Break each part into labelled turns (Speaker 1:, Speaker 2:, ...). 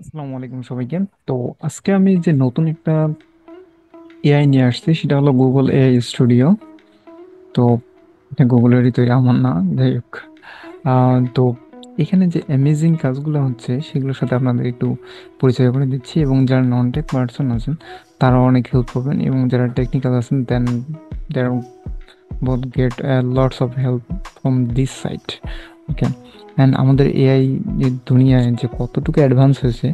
Speaker 1: আসসালামু আলাইকুম সবাইকে। তো আজকে আমি যে নতুন একটা এআই নিয়ে আসছি সেটা হলো গুগল এআই স্টুডিও। তো এটা গুগলেরই তৈরি, আমার না, যাই হোক। তো এখানে যে অ্যামেজিং কাজগুলো হচ্ছে সেগুলোর সাথে আপনাদের একটু পরিচয় করে দিচ্ছি, এবং যারা নন টেক পার্সন আছেন তারাও অনেক হেল্প পাবেন, এবং যারা টেকনিক্যাল আছেন then there both get lots of help from this site. Okay. And আমাদের এআই দুনিয়ায় যে কতটুকু অ্যাডভান্স হয়েছে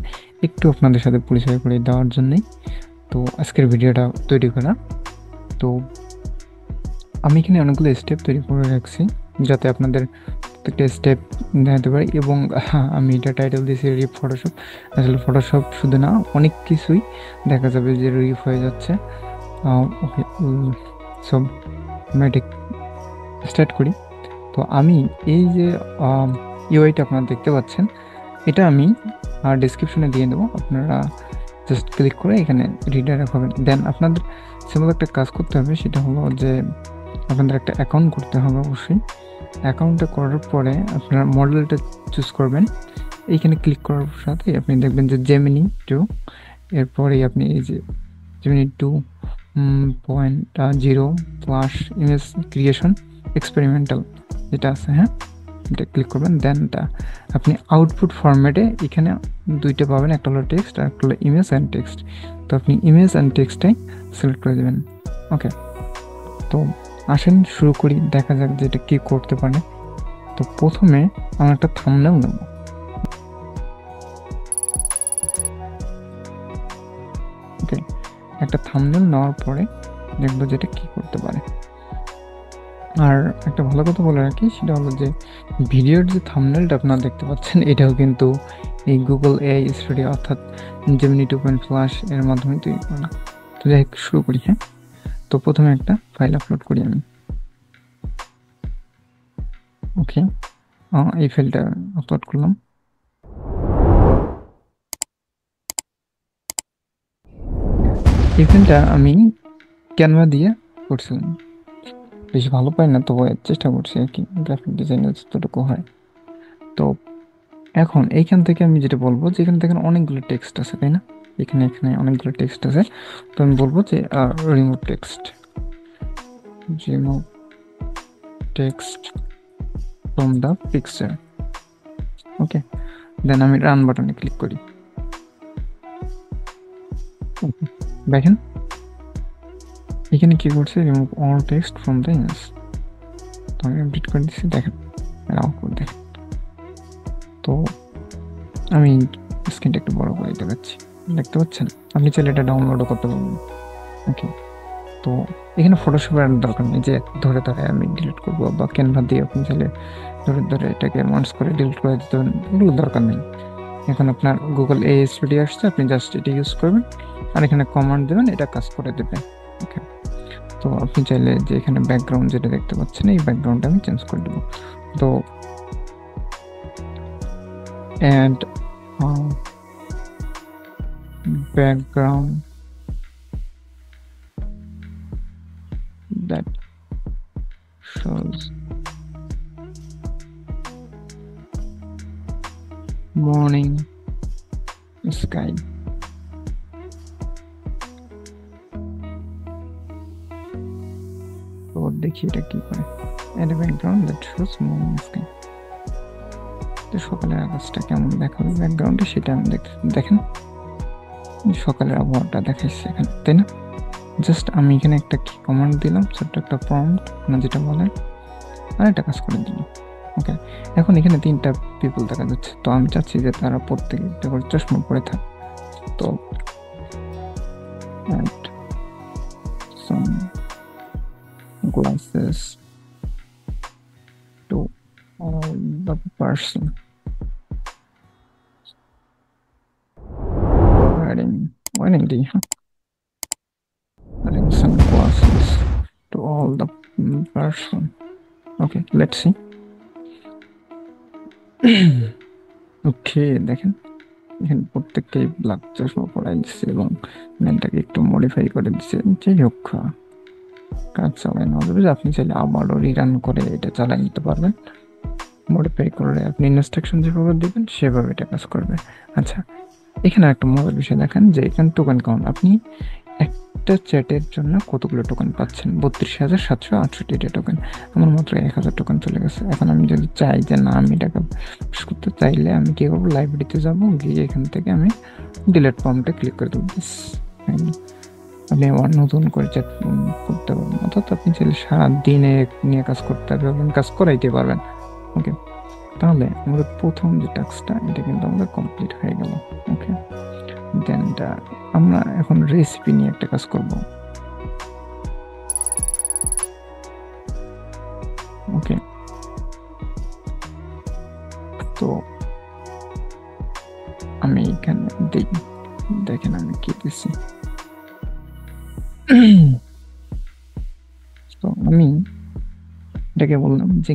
Speaker 1: একটু আপনাদের সাথে পরিচয় করে দেওয়ার জন্যই তো আজকের ভিডিওটা তৈরি করা। তো আমি এখানে অনেকগুলো স্টেপ তৈরি করে রাখছি যাতে আপনাদের প্রত্যেকটা স্টেপ দেখাতে পারি, এবং আমি এটা টাইটেল দিয়েছি রিপ ফটোশপ। আসলে ফটোশপ শুধু না, অনেক কিছুই দেখা যাবে যে রিপ হয়ে যাচ্ছে। ওকে, সব আমরা এটা স্টার্ট করি। তো আমি এই যে ইউআইটা আপনারা দেখতে পাচ্ছেন, এটা আমি ডিসক্রিপশনে দিয়ে দেবো, আপনারা জাস্ট ক্লিক করে এখানে রিডাইরেক্ট হবেন। দেন আপনাদের সিম্পল একটা কাজ করতে হবে, সেটা হলো যে আপনাদের একটা অ্যাকাউন্ট করতে হবে অবশ্যই। অ্যাকাউন্টটা করার পরে আপনারা মডেলটা চুজ করবেন। এইখানে ক্লিক করার সাথে আপনি দেখবেন যে জেমিনি 2, এরপরেই আপনি এই যে Gemini 2.0 plus image creation experimental যেটা আছে, হ্যাঁ, এটা ক্লিক করবেন। দেন আপনি আউটপুট ফরম্যাটে এখানে দুইটা পাবেন, একটা হলো টেক্সট আর একটা হলো ইমেজ অ্যান্ড টেক্সট। তো আপনি ইমেজ অ্যান্ড টেক্সটটাই সিলেক্ট করে দেবেন। ওকে। তো আসেন শুরু করি, দেখা যাক যে এটা কী করতে পারে। তো প্রথমে আমরা একটা থাম্বনেল নেব। ওকে, একটা থাম্বনেল নেওয়ার পরে দেখবো যে এটা কী করতে পারে। আর একটা ভালো কথা বলে রাখি, সেটা হলো যে ভিডিওর যে থাম্বনেলটা আপনারা দেখতে পাচ্ছেন এটাও কিন্তু এই গুগল এআই স্টুডিও অর্থাৎ জেমিনি 2.0 এর মাধ্যমে তৈরি করা। তো যাই হোক, শুরু করি। হ্যাঁ, তো প্রথমে একটা ফাইল আপলোড করি আমি। ওকে, এই ফাইলটা আপলোড করলাম। এই ফাইলটা আমি ক্যানভা দিয়ে করছিলাম, বেশি ভালো পাই না, তবে চেষ্টা করছি আর কি, গ্রাফিক ডিজাইনের যতটুকু হয়। তো এখন এইখান থেকে আমি যেটা বলবো যে এখানে দেখেন অনেকগুলো টেক্সট আছে, তাই না? এখানে এখানে অনেকগুলো টেক্সট আছে। তো আমি বলবো যে remove text, remove text from the picture. Okay, then আমি রান বাটনে ক্লিক করি। Okay, দেখেন এখানে কি করছে, remove all text from the image. তো আমি আপডেট করে দিচ্ছি, দেখেন আউটপুট দেখেন। তো আমি স্ক্রিনটা একটু বড় করে দেখাচ্ছি, দেখতে পাচ্ছেন? আপনি চাইলে এটা ডাউনলোডও করতে পারবেন। ওকে। তো এখানে ফটোশপের দরকার নেই যে ধরে ধরে আমি ডিলিট করবো, বা ক্যানভা দিয়ে আপনি চাইলে ধরে ধরে এটাকে মাউন্স করে ডিলিট করে দিতে পারেন, এগুলো দরকার নেই। এখন আপনার গুগল এ স্টুডিও আসছে, আপনি জাস্ট এটা ইউজ করবেন আর এখানে কমান্ড দেবেন, এটা কাজ করে দেবে। ওকে। তো আপনি চাইলে যে এখানে ব্যাকগ্রাউন্ড যেটা দেখতে পাচ্ছেন এই ব্যাকগ্রাউন্ডটা আমি চেঞ্জ করে দেবো। তো add background that shows morning sky. তো দেখি এটা কি করে। Add background that shows morning sky. তো সকালের আকাশটা কেমন দেখাবে ব্যাকগ্রাউন্ডে সেটা আমি দেখেন সকালের আবহাওয়াটা দেখাইছে এখানে, তাই না? জাস্ট আমি এখানে একটা কি কমান্ড দিলাম, ছোট্ট একটা প্রম্পট আপনার যেটা বলেন, আর একটা কাজ করে দিলাম। ওকে। এখন এখানে তিনটা পিপল দেখা যাচ্ছে, তো আমি চাচ্ছি যে তারা প্রত্যেকে একটা করে চশমা পরে থাকে। তো add some glasses to all the person wearing the wearing sunglasses to all the person. Okay, let's see. ওকে, দেখেন এখানে প্রত্যেককে ব্ল্যাক চশমা পরাই দিচ্ছে এবং ম্যানটাকে একটু মডিফাই করে দিচ্ছে। যাই হোক, কাজ চালাই নেওয়া যাবে। আপনি চাইলে আবারও রিরান করে এটা চালাই নিতে পারবেন, মডিফাই করে আপনি ইনস্ট্রাকশন যেভাবে দেবেন সেভাবে এটা কাজ করবে। আচ্ছা, এখানে একটা মজার বিষয় দেখেন যে এখানে টোকেন কাউন্ট, আপনি একটা চ্যাটের জন্য কতগুলো টোকেন পাচ্ছেন, 32,768টা টোকেন। আমার মাত্র 1,000 টোকেন চলে গেছে। এখন আমি যদি চাই যে না আমি এটাকে পুশ করতে চাইলে আমি কি করবো, লাইব্রেরিতে যাব, গিয়ে এখান থেকে আমি ডিলেট ফর্মটা ক্লিক করে দেবো। আপনি আবার নতুন করে চ্যাট করতে পারবেন, অর্থাৎ আপনি চাইলে সারাদিনে নিয়ে কাজ করতে পারবেন, কাজ করাইতে পারবেন। ওকে, তাহলে আমাদের প্রথম যে টাস্কটা এটা কিন্তু আমাদের কমপ্লিট হয়ে গেল। ওকে, দেন আমরা এখন রেসিপি নিয়ে একটা কাজ করব। ওকে, তো আমি এখানে দেখেন আমি কি দিচ্ছি। তো আমি এটাকে বললাম যে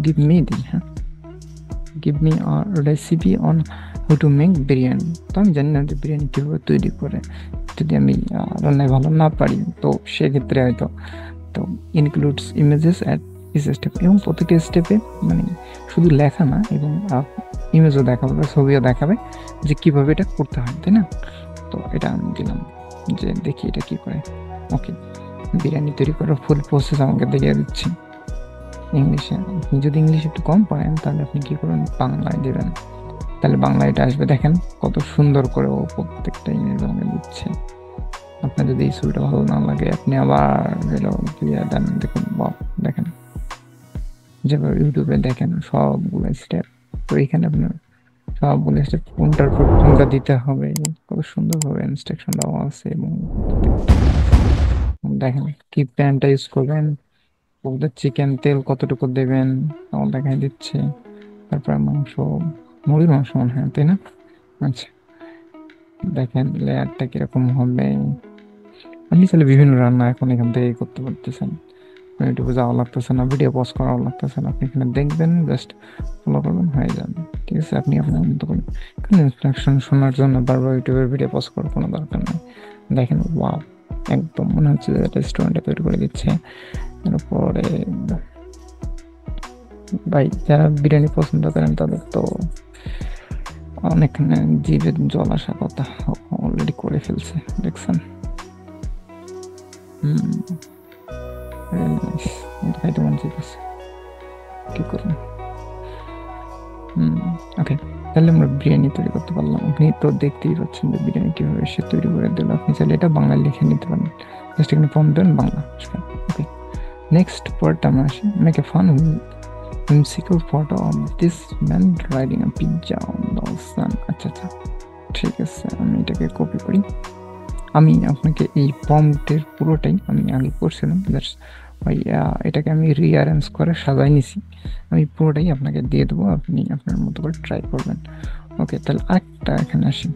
Speaker 1: গিভ মি দিই, হ্যাঁ, give me recipe on how to make biryani. তো আমি জানি না যে বিরিয়ানি কীভাবে তৈরি করে, যদি আমি রান্নায় ভালো না পারি তো সেক্ষেত্রে হয়তো তো includes images at is step, এবং প্রতিটি স্টেপে মানে শুধু লেখা না এবং ইমেজও দেখাবে বা ছবিও দেখাবে যে কীভাবে এটা করতে হয়, তাই না? তো এটা আমি দিলাম যে দেখি এটা কী করে। ওকে, বিরিয়ানি তৈরি করার ফুল প্রসেস আমাকে দেখিয়ে দিচ্ছি ইংলিশে। আপনি যদি ইংলিশ একটু কম পারেন তাহলে আপনি কী করবেন, বাংলায় দেবেন, তাহলে বাংলায় এটা আসবে। দেখেন কত সুন্দর করে ও প্রত্যেকটা ইমেজ আমাকে দিচ্ছে। আপনার যদি এই ছবিটা ভালো না লাগে আপনি আবার দিয়ে দেন, দেখুন দেখেন যেভাবে ইউটিউবে দেখেন সবগুলো স্টেপ, তো এখানে আপনার সবগুলো স্টেপ কোনটার পর কোনটা দিতে হবে কত সুন্দরভাবে ইনস্ট্রাকশন দেওয়া আছে। এবং দেখেন কি প্যানটা ইউজ করবেন, ওদের চিকেন তেল কতটুকু দেবেন তাও দেখাই দিচ্ছে। তারপরে মাংস, মুরগির মাংস মনে হয়, তাই না? আচ্ছা, দেখেন লেয়ারটা কিরকম হবে। আপনি চাইলে বিভিন্ন রান্না এখন এখান থেকে করতে পারতেছেন, ইউটিউবে যাওয়া লাগতেছে না, ভিডিও পজ করাও লাগতেছে না, আপনি এখানে দেখবেন জাস্ট ফলো করবেন হয়ে যাবে। ঠিক আছে, আপনি আপনার মতো করবেন। এখানে ইনস্ট্রাকশন শোনার জন্য বারবার ইউটিউবের ভিডিও পজ করার কোনো দরকার নেই। দেখেন ওয়াও, একদম মনে হচ্ছে যে রেস্টুরেন্টে তৈরি করে দিচ্ছে। তারপরে ভাই যারা বিরিয়ানি পছন্দ করেন তাদের তো অনেক জিভে জল আসা কথা, অলরেডি করে ফেলছে দেখছেন। হুম, খাইতে মন চাইতেছে, কি করুন। ওকে, তাহলে আমরা বিরিয়ানি তৈরি করতে পারলাম। আপনি তো দেখতেই পাচ্ছেন যে বিরিয়ানি কীভাবে সে তৈরি করে দিল। আপনি চাইলে এটা বাংলায় লিখে নিতে পারেন, জাস্ট এখানে ফর্ম দেন বাংলা। ওকে, নেক্সট পার্ট আমরা আসি, make a fun whimsical photo of this man riding a pizza on the sun। আচ্ছা আচ্ছা, ঠিক আছে, আমি এটাকে কপি করি। আমি আপনাকে এই প্রম্পটের পুরোটাই আমি আগে করছিলাম, দ্যাটস ওই এটাকে আমি রিঅ্যারেঞ্জ করে সাজাই নিছি। আমি পুরোটাই আপনাকে দিয়ে দেবো, আপনি আপনার মতো করে ট্রাই করবেন। ওকে, তাহলে আরেকটা এখানে আসি।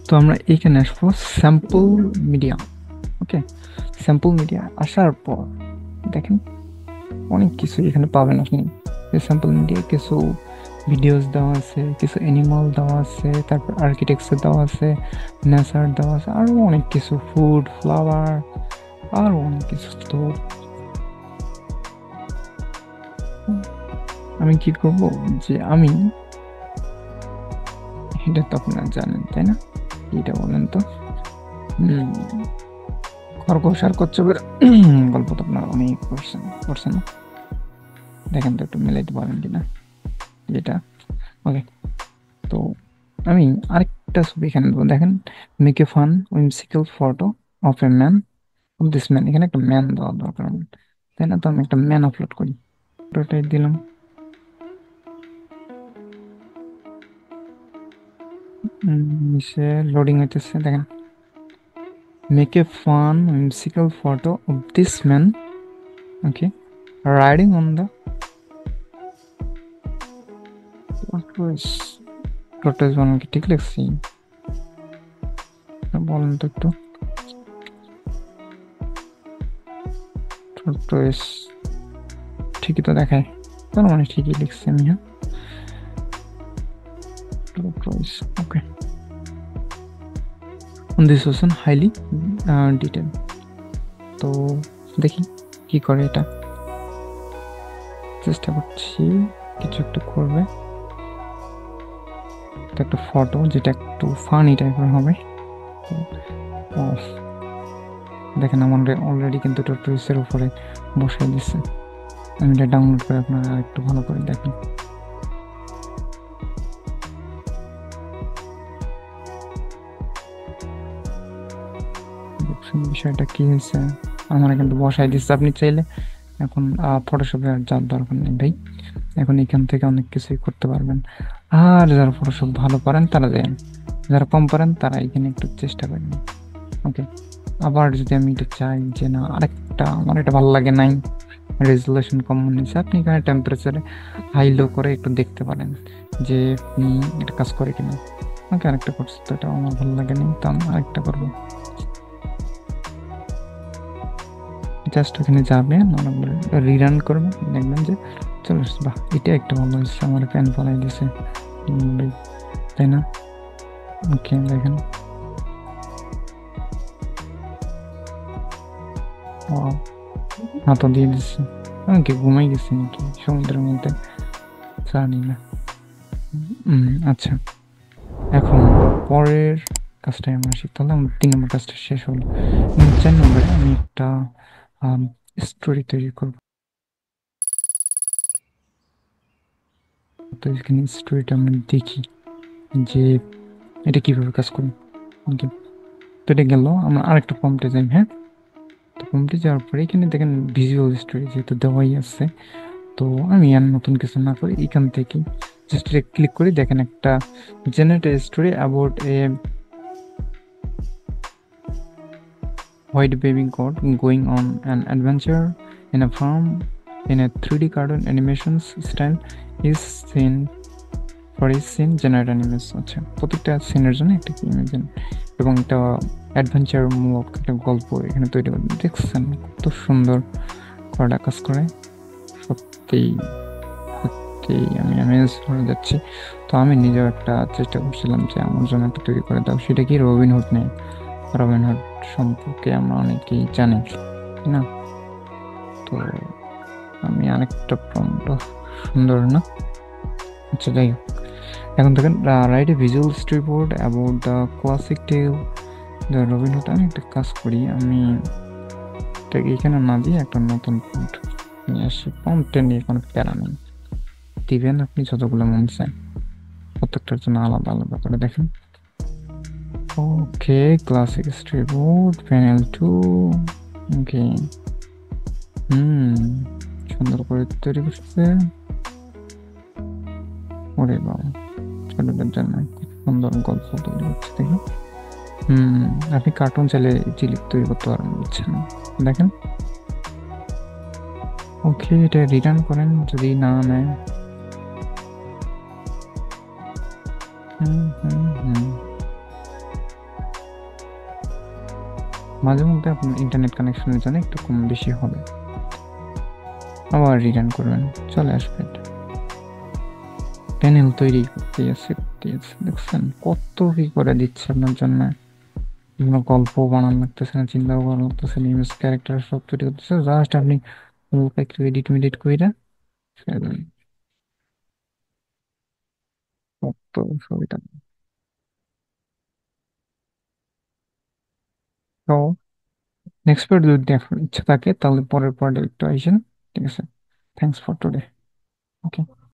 Speaker 1: তো আমরা এখানে আসবো স্যাম্পল মিডিয়া। ওকে, স্যাম্পল মিডিয়া আসার পর দেখেন অনেক কিছু এখানে পাবেন আপনি। স্যাম্পল মিডিয়া কিছু ভিডিওস দেওয়া আছে, কিছু অ্যানিমাল দেওয়া আছে, তারপর আর্কিটেকচার দেওয়া আছে, নেচার দেওয়া আছে, আরও অনেক কিছু, ফুড, ফ্লাওয়ার, আরও অনেক কিছু। তো আমি কি করব যে আমি এটা তো আপনারা জানেন তাই না, এটা বলেন তো। খরগোশ আর কচ্ছপের গল্প তো আপনারা অনেক করছেন না? দেখেন তো একটু মিলাইতে পারেন কিনা যেটা। ওকে, তো আমি আরেকটা ছবি এখানে দেবো। দেখেন, make a fun whimsical photo of a man, of this man. এখানে একটা ম্যান দেওয়া দরকার আমার, তাই না? তো আমি একটা ম্যান আপলোড করি, ফটোটাই দিলাম। সে লোডিং হইতেছে, দেখেন make a fun whimsical photo of this man, okay, riding on the total বানানো ঠিক লিখছি? বলেন তো একটু। টোটাল ঠিকই তো দেখায়, তার মানে ঠিকই লিখছি আমি। হ্যাঁ, ওকে, দিস ওয়াজ হাইলি ডিটেল। তো দেখি কি করে এটা, চেষ্টা করছি কিছু একটা করবে। তো একটা ফটো যেটা একটু ফানি টাইপের হবে। তো দেখেন আমার অলরেডি কিন্তু এটা টুইসের উপরে বসাই দিচ্ছে। আমি এটা ডাউনলোড করে আপনারা আরেকটু ভালো করে দেখেন। দেখছেন বিষয়টা কি হয়েছে? আমার কিন্তু বসাই দিচ্ছে। আপনি চাইলে এখন ফটোশপে আর যার দরকার নেই ভাই, এখন এখান থেকে অনেক কিছুই করতে পারবেন। আর যারা ফটোশপ ভালো পারেন তারা দেন, যারা কম পারেন তারা এখানে একটু চেষ্টা করেন। ওকে। আবার যদি আমি এটা চাই যে না আরেকটা আমার এটা ভালো লাগে নাই, রেজুলেশন কম মনে হচ্ছে, আপনি এখানে টেম্পারেচারে হাই লো করে একটু দেখতে পারেন যে এটা কাজ করে কিনা। ওকে, আরেকটা করছি তো এটা আমার ভালো লাগেনি, তো আমি আরেকটা করবো। জাস্ট ওখানে যাবেন, রিরান করবেন, দেখবেন যে চলে আসছে। বাহ, এটা একটা ভালো হয়েছে, আমার ফ্যান ফলাই দিছে। ভাই, তাই না? ওকে, দেখেন। ও, হাতও দিয়ে দিচ্ছে। আমি কি ঘুমাই গেছি নাকি সমুদ্রের মধ্যে? জানি না। আচ্ছা, এখন পরের কাজটাই আমরা আসি। তাহলে আমার 3 নম্বর কাজটা শেষ হলো। 4 নম্বরে আমি একটা স্টোরি তৈরি করবো। তো এখানে স্টোরিটা আমরা দেখি যে এটা কিভাবে কাজ করে। Okay, তো এটা গেল, আমরা আরেকটা প্রম্পটে যাই। হ্যাঁ, তো প্রম্পটে যাওয়ার পরে এখানে দেখেন ভিজুয়াল স্টোরি যেহেতু দেওয়াই আছে, তো আমি আর নতুন কিছু না করে এখান থেকে জাস্ট ক্লিক করে দেখেন একটা generate story about a white baby goat going on an adventure in a farm in a 3D cartoon animations style is seen for his scene generate animation। আচ্ছা, প্রত্যেকটা সিনের জন্য একটা ইমেজিন এবং একটা অ্যাডভেঞ্চার মূলক একটা গল্প এখানে তৈরি করে দেখছেন কত সুন্দর করা কাজ করে। সত্যি সত্যি আমি অ্যামেজ হয়ে যাচ্ছি। তো আমি নিজেও একটা চেষ্টা করছিলাম যে আমার জন্য একটা তৈরি করে দাও, সেটা কি রবিনহুড নেই। রবিনহুড সম্পর্কে আমরা অনেকেই জানি, তাই না? তো আমি আরেকটা প্রম্পট, সুন্দর না? আচ্ছা, যাই হোক, এখন দেখেন write a visual storyboard about the classic tale the Robin Hood. আমি একটা কাজ করি, আমি এটাকে এখানে না দিয়ে একটা নতুন প্রম্পট নিয়ে আসি। প্রম্পটে নিয়ে কোনো প্যারা নেই, দিবেন আপনি যতগুলো মন চায়, প্রত্যেকটার জন্য আলাদা আলাদা করে দেখেন। ওকে, ক্লাসিক স্টোরিবোর্ড প্যানেল 2। ওকে, হুম, সুন্দর করে তৈরি করছে। ওরে বাবা, ছোটদের জন্য খুব সুন্দর গল্প তৈরি হচ্ছে দেখি। হুম, আপনি কার্টুন চাইলে জিলিপ তৈরি করতে পারেন, বুঝছেন? দেখেন। ওকে, এটা রিটার্ন করেন যদি না নেয়। হুম হুম হুম। মাঝে মধ্যে আপনার ইন্টারনেট কানেকশনের জন্য একটু কম বেশি হবে, আবার রিটার্ন করবেন, চলে আসবে। প্যানেল তৈরি করতে আছে করতে আছে, দেখছেন কত কি করে দিচ্ছে আপনার জন্য। কোনো গল্প বানানো লাগতেছে না, চিন্তাও করা লাগতেছে না, ইমেজ ক্যারেক্টার সব তৈরি করতেছে, জাস্ট আপনি হালকা একটু এডিট মেডিট কইরা ছেড়ে দেন। কত ছবিটা। তো নেক্সট পার্ট যদি দেখার ইচ্ছা থাকে তাহলে পরের পার্টে একটু আইসেন। ঠিক আছে, থ্যাংকস ফর টুডে। ওকে।